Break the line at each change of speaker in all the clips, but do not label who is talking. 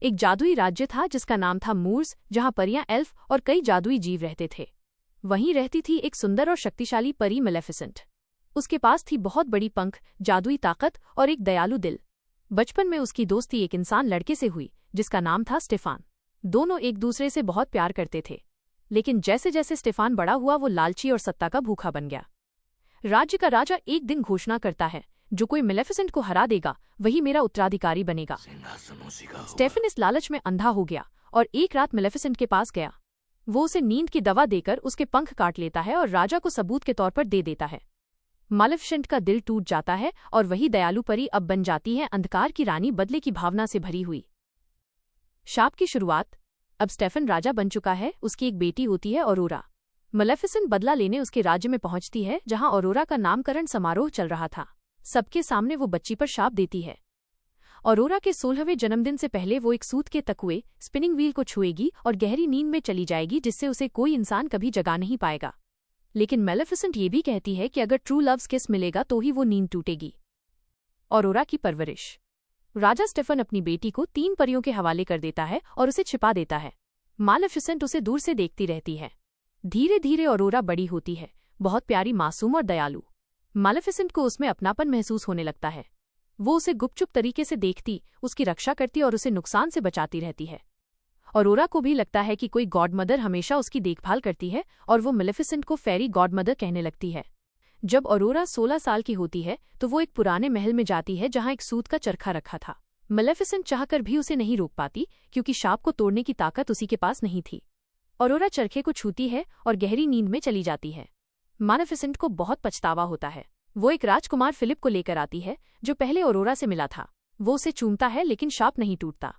एक जादुई राज्य था जिसका नाम था मूर्स, जहां परियां, एल्फ और कई जादुई जीव रहते थे। वहीं रहती थी एक सुंदर और शक्तिशाली परी मेलेफिसेंट। उसके पास थी बहुत बड़ी पंख, जादुई ताकत और एक दयालु दिल। बचपन में उसकी दोस्ती एक इंसान लड़के से हुई जिसका नाम था स्टेफान। दोनों एक दूसरे से बहुत प्यार करते थे, लेकिन जैसे जैसे स्टेफान बड़ा हुआ वो लालची और सत्ता का भूखा बन गया। राज्य का राजा एक दिन घोषणा करता है, जो कोई मेलेफिसेंट को हरा देगा वही मेरा उत्तराधिकारी बनेगा। स्टेफन इस लालच में अंधा हो गया और एक रात मेलेफिसेंट के पास गया। वो उसे नींद की दवा देकर उसके पंख काट लेता है और राजा को सबूत के तौर पर दे देता है। मेलेफिसेंट का दिल टूट जाता है और वही दयालु परी अब बन जाती है अंधकार की रानी, बदले की भावना से भरी हुई। शाप की शुरुआत। अब स्टेफन राजा बन चुका है। उसकी एक बेटी होती है ऑरोरा। मेलेफिसेंट बदला लेने उसके राज्य में पहुंचती है, जहां ऑरोरा का नामकरण समारोह चल रहा था। सबके सामने वो बच्ची पर शाप देती है। ऑरोरा के 16वें जन्मदिन से पहले वो एक सूत के तकुए, स्पिनिंग व्हील को छुएगी और गहरी नींद में चली जाएगी, जिससे उसे कोई इंसान कभी जगा नहीं पाएगा। लेकिन मेलेफिसेंट ये भी कहती है कि अगर ट्रू लव्स किस मिलेगा तो ही वो नींद टूटेगी। ऑरोरा की परवरिश। राजा स्टेफन अपनी बेटी को 3 परियों के हवाले कर देता है और उसे छिपा देता है। मेलेफिसेंट उसे दूर से देखती रहती है। धीरे धीरे ऑरोरा बड़ी होती है, बहुत प्यारी, मासूम और दयालु। मेलेफिसेंट को उसमें अपनापन महसूस होने लगता है। वो उसे गुपचुप तरीके से देखती, उसकी रक्षा करती और उसे नुकसान से बचाती रहती है। ऑरोरा को भी लगता है कि कोई गॉडमदर हमेशा उसकी देखभाल करती है और वो मेलेफिसेंट को फेरी गॉडमदर कहने लगती है। जब ऑरोरा 16 साल की होती है तो वो एक पुराने महल में जाती है जहां एक सूत का चरखा रखा था। मेलेफिसेंट चाहकर भी उसे नहीं रोक पाती, क्योंकि शाप को तोड़ने की ताकत उसी के पास नहीं थी। ऑरोरा चरखे को छूती है और गहरी नींद में चली जाती है। मेलेफिसेंट को बहुत पछतावा होता है। वो एक राजकुमार फिलिप को लेकर आती है, जो पहले ऑरोरा से मिला था। वो उसे चूमता है, लेकिन शाप नहीं टूटता।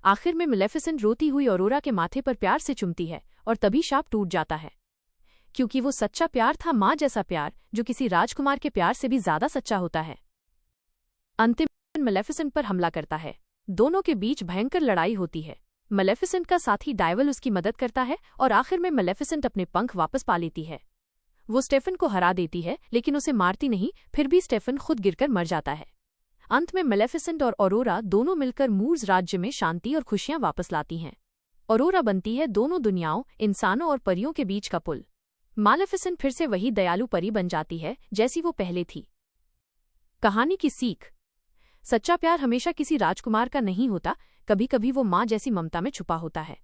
आखिर में मेलेफिसेंट रोती हुई ऑरोरा के माथे पर प्यार से चुमती है और तभी शाप टूट जाता है, क्योंकि वो सच्चा प्यार था, माँ जैसा प्यार, जो किसी राजकुमार के प्यार से भी ज्यादा सच्चा होता है। अंतिम में मेलेफिसेंट पर हमला करता है। दोनों के बीच भयंकर लड़ाई होती है। मेलेफिसेंट का साथी डायवल उसकी मदद करता है और आखिर में मेलेफिसेंट अपने पंख वापस पा लेती है। वो स्टेफन को हरा देती है, लेकिन उसे मारती नहीं। फिर भी स्टेफन खुद गिरकर मर जाता है। अंत में मेलेफिसेंट और ऑरोरा दोनों मिलकर मूर्स राज्य में शांति और खुशियां वापस लाती हैं। ऑरोरा बनती है दोनों दुनियाओं, इंसानों और परियों के बीच का पुल। मेलेफिसेंट फिर से वही दयालु परी बन जाती है जैसी वो पहले थी। कहानी की सीख। सच्चा प्यार हमेशा किसी राजकुमार का नहीं होता, कभी कभी वो माँ जैसी ममता में छुपा होता है।